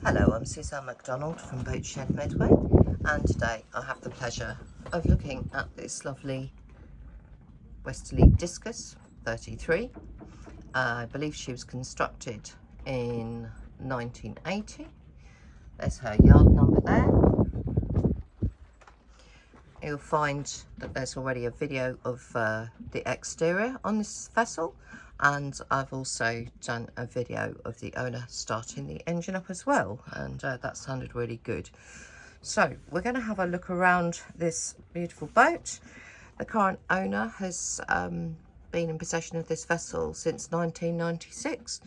Hello, I'm Suzanne MacDonald from Boatshed Medway, and today I have the pleasure of looking at this lovely Westerly Discus 33. I believe she was constructed in 1980. There's her yard number there. You'll find that there's already a video of the exterior on this vessel, and I've also done a video of the owner starting the engine up as well, and that sounded really good. So we're going to have a look around this beautiful boat. The current owner has been in possession of this vessel since 1996,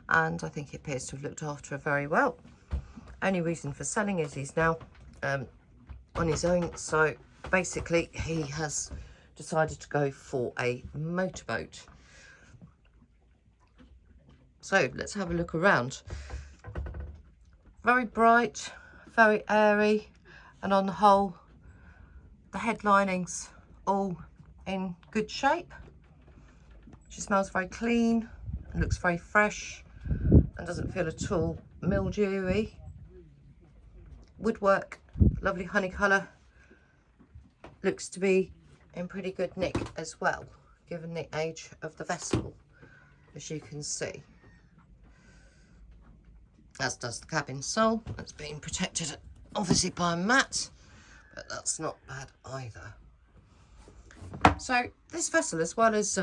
and I think he appears to have looked after her very well. Only reason for selling is he's now on his own, so basically he has decided to go for a motorboat. So let's have a look around. Very bright, very airy, and on the whole the headlining's all in good shape. She smells very clean and looks very fresh and doesn't feel at all mildewy. Woodwork, lovely honey colour, looks to be in pretty good nick as well, given the age of the vessel, as you can see. As does the cabin sole. That's being protected obviously by a mat, but that's not bad either. So this vessel, as well as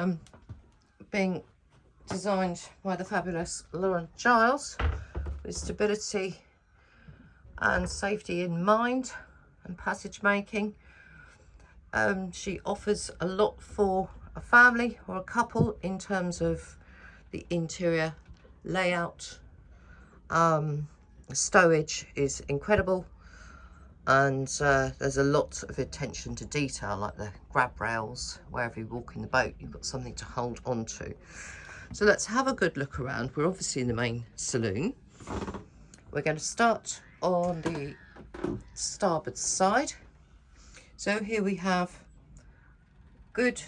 being designed by the fabulous Lauren Giles with stability and safety in mind and passage making, she offers a lot for a family or a couple in terms of the interior layout. Stowage is incredible, and there's a lot of attention to detail, like the grab rails. Wherever you walk in the boat, you've got something to hold on to. So let's have a good look around. We're obviously in the main saloon. We're going to start on the starboard side. So here we have good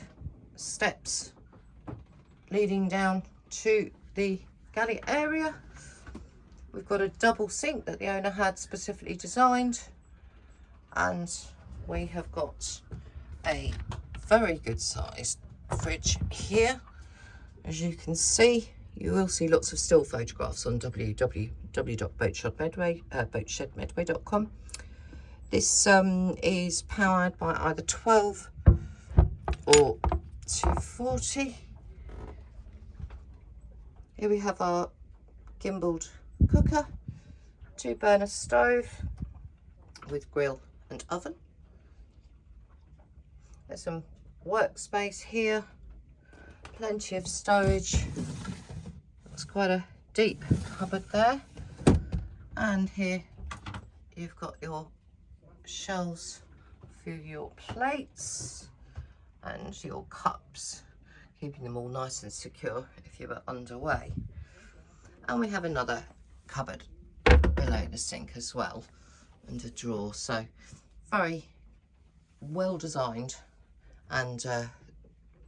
steps leading down to the galley area. We've got a double sink that the owner had specifically designed, and we have got a very good sized fridge here. As you can see, you will see lots of still photographs on www.boatshedmedway.com. This is powered by either 12 or 240. Here we have our gimbaled cooker, 2-burner stove with grill and oven. There's some workspace here, plenty of stowage. That's quite a deep cupboard there, and here you've got your shelves for your plates and your cups, keeping them all nice and secure if you were underway. And we have another cupboard below the sink as well, and a drawer. So very well designed, and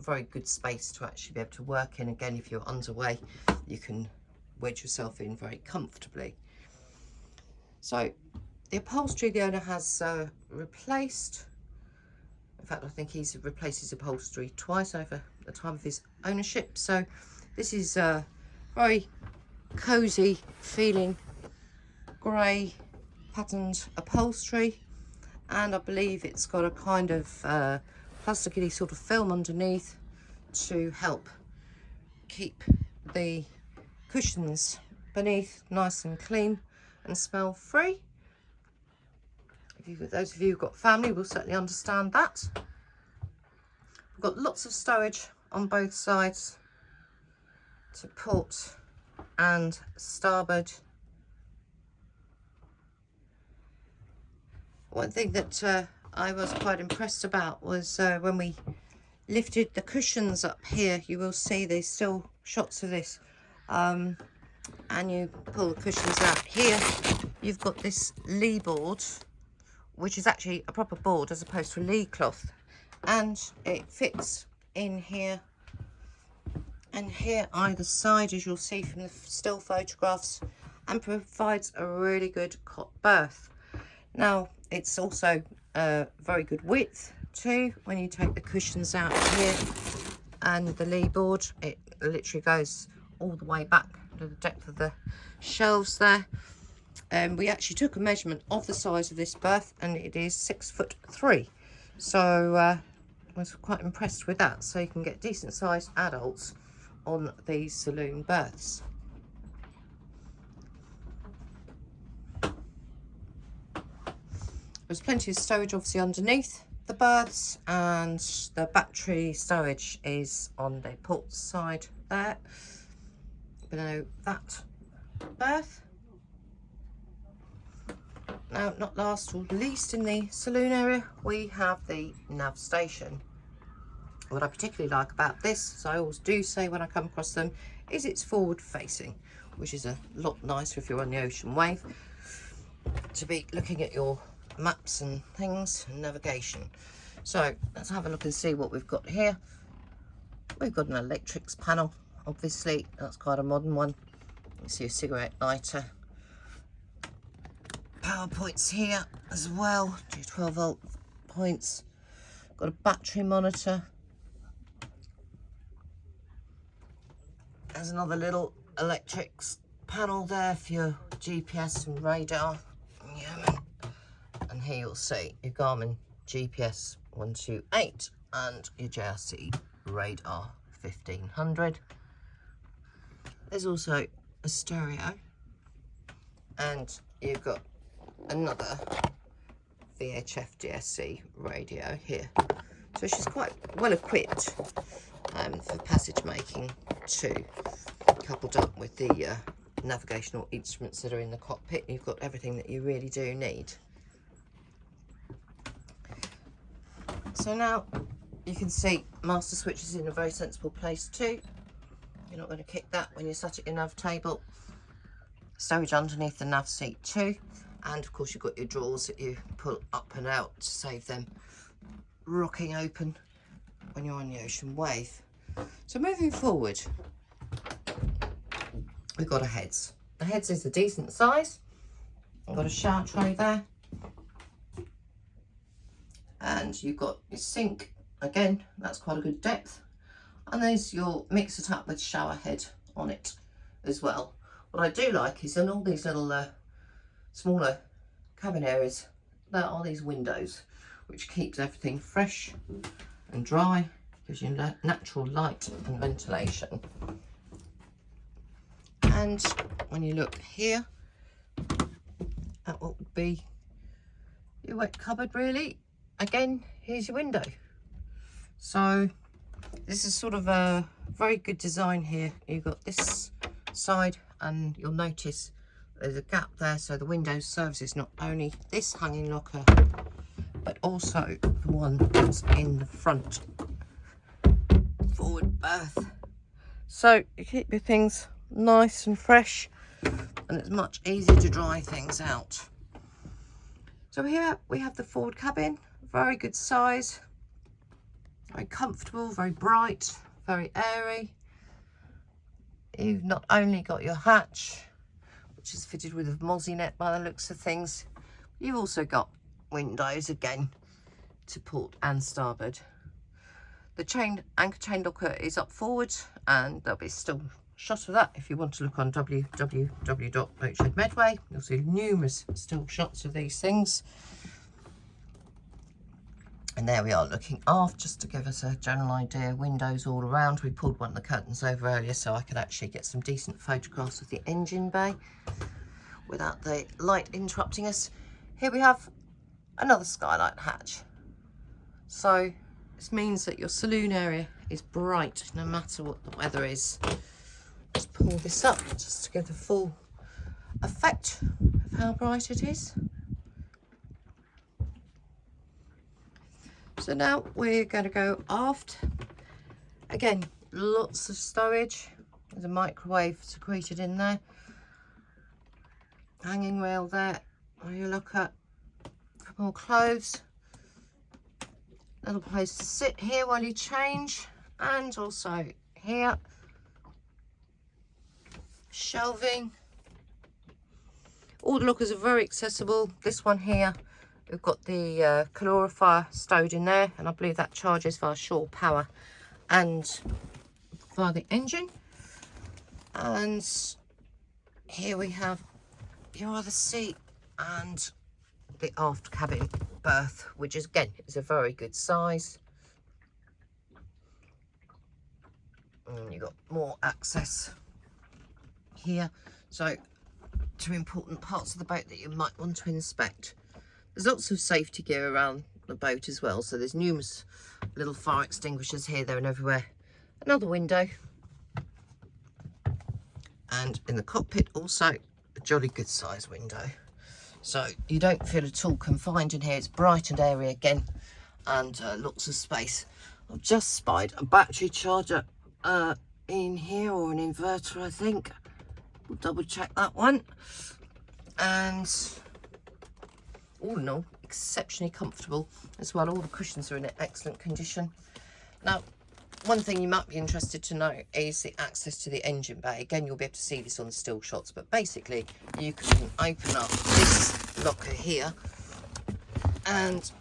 very good space to actually be able to work in. Again, if you're underway, you can wedge yourself in very comfortably. So the upholstery the owner has replaced. In fact, I think he's replaced his upholstery twice over the time of his ownership. So this is very cozy feeling grey patterned upholstery, and I believe it's got a kind of plasticky sort of film underneath to help keep the cushions beneath nice and clean and smell free. Those of you who've got family will certainly understand that. We've got lots of stowage on both sides to port and starboard. One thing that I was quite impressed about was when we lifted the cushions up here. You will see there's still shots of this, and you pull the cushions out here. You've got this lee board, which is actually a proper board as opposed to a lee cloth, and it fits in here and here either side, as you'll see from the still photographs, and provides a really good cot berth. Now it's also a very good width too. When you take the cushions out here and the lee board, it literally goes all the way back to the depth of the shelves there. We actually took a measurement of the size of this berth, and it is 6'3". So I was quite impressed with that. So you can get decent sized adults on these saloon berths. There's plenty of stowage obviously underneath the berths, and the battery stowage is on the port side there below that berth. Now, not last or least in the saloon area, we have the nav station. What I particularly like about this, as I always do say when I come across them, is it's forward facing, which is a lot nicer if you're on the ocean wave, to be looking at your maps and things and navigation. So let's have a look and see what we've got here. We've got an electrics panel, obviously that's quite a modern one. You can see a cigarette lighter. Power points here as well, 12 volt points. Got a battery monitor. There's another little electrics panel there for your GPS and radar. Yeah. And here you'll see your Garmin GPS 128 and your JRC radar 1500. There's also a stereo, and you've got another VHF DSC radio here. So she's quite well equipped for passage making too, coupled up with the navigational instruments that are in the cockpit. You've got everything that you really do need. So now you can see master switch is in a very sensible place too. You're not going to kick that when you're sat at your nav table. Stowage underneath the nav seat too, and of course you've got your drawers that you pull up and out to save them rocking open when you're on the ocean wave. So moving forward, we've got a heads. The heads is a decent size. I've got a shower tray there, and you've got your sink again, that's quite a good depth, and there's your mixer tap with shower head on it as well. What I do like is in all these little smaller cabin areas, there are these windows which keeps everything fresh and dry, gives you natural light and ventilation. And when you look here at what would be your wet cupboard, really, again, here's your window. So this is sort of a very good design here. You've got this side, and you'll notice there's a gap there, so the window services not only this hanging locker but also the one that's in the front forward berth. So you keep your things nice and fresh, and it's much easier to dry things out. So here we have the forward cabin, very good size, very comfortable, very bright, very airy. You've not only got your hatch, which is fitted with a mozzie net by the looks of things, you've also got windows again to port and starboard. The anchor chain locker is up forward, and there'll be still shots of that if you want to look on www.Boatshed Medway. You'll see numerous still shots of these things. And there we are looking aft, just to give us a general idea. Windows all around. We pulled one of the curtains over earlier so I could actually get some decent photographs of the engine bay without the light interrupting us. Here we have another skylight hatch. So this means that your saloon area is bright no matter what the weather is. Let's pull this up just to give the full effect of how bright it is. So now we're going to go aft. Again, lots of stowage. There's a microwave secreted in there. Hanging rail there where you look at. A couple more clothes. Little place to sit here while you change. And also here. Shelving. All the lockers are very accessible. This one here, we've got the calorifier stowed in there, and I believe that charges via shore power and via the engine. And here we have your other seat and the aft cabin berth, which is again is a very good size. And you've got more access here. So, two important parts of the boat that you might want to inspect. There's lots of safety gear around the boat as well. So there's numerous little fire extinguishers here, there and everywhere. Another window. And in the cockpit also a jolly good size window. So you don't feel at all confined in here. It's bright and airy again, and lots of space. I've just spied a battery charger in here, or an inverter I think. We'll double check that one. And all in all, exceptionally comfortable as well. All the cushions are in excellent condition. Now, one thing you might be interested to know is the access to the engine bay. Again, you'll be able to see this on the still shots, but basically you can open up this locker here and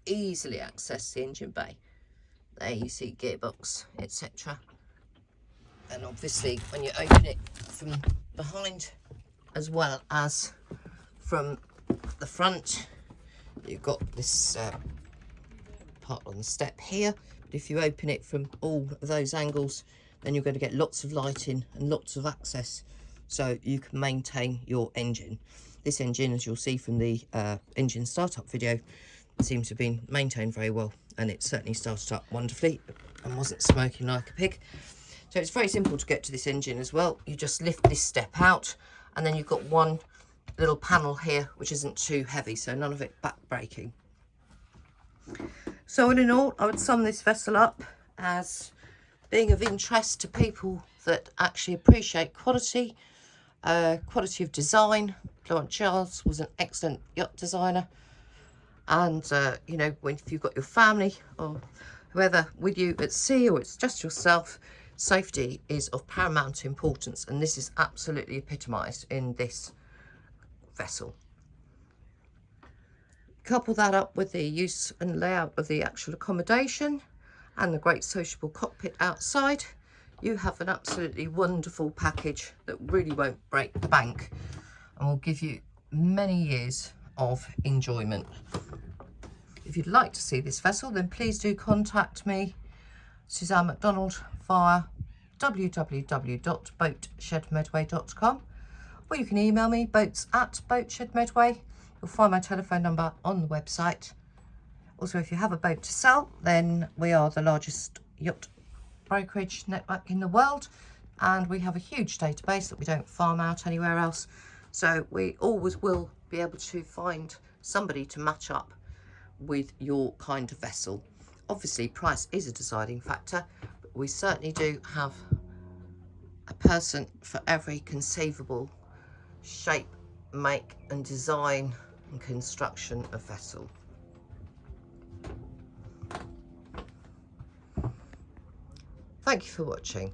easily access the engine bay. There you see gearbox, etc. And obviously when you open it from behind as well as from the front, you've got this part on the step here. But if you open it from all of those angles, then you're going to get lots of lighting and lots of access, so you can maintain your engine. This engine, as you'll see from the engine startup video, seems to have been maintained very well, and it certainly started up wonderfully and wasn't smoking like a pig. So it's very simple to get to this engine as well. You just lift this step out, and then you've got one little panel here which isn't too heavy, so none of it back braking. So all in all, I would sum this vessel up as being of interest to people that actually appreciate quality, quality of design. Florent Charles was an excellent yacht designer, and you know, if you've got your family or whoever with you at sea, or it's just yourself, safety is of paramount importance, and this is absolutely epitomised in this vessel. Couple that up with the use and layout of the actual accommodation and the great sociable cockpit outside, you have an absolutely wonderful package that really won't break the bank and will give you many years of enjoyment. If you'd like to see this vessel, then please do contact me, Suzanne MacDonald, via www.boatshedmedway.com, or you can email me, boats@boatshedmedway. You'll find my telephone number on the website. Also, if you have a boat to sell, then we are the largest yacht brokerage network in the world, and we have a huge database that we don't farm out anywhere else. So we always will be able to find somebody to match up with your kind of vessel. Obviously, price is a deciding factor, but we certainly do have a person for every conceivable shape, make and design and construction of vessel. Thank you for watching.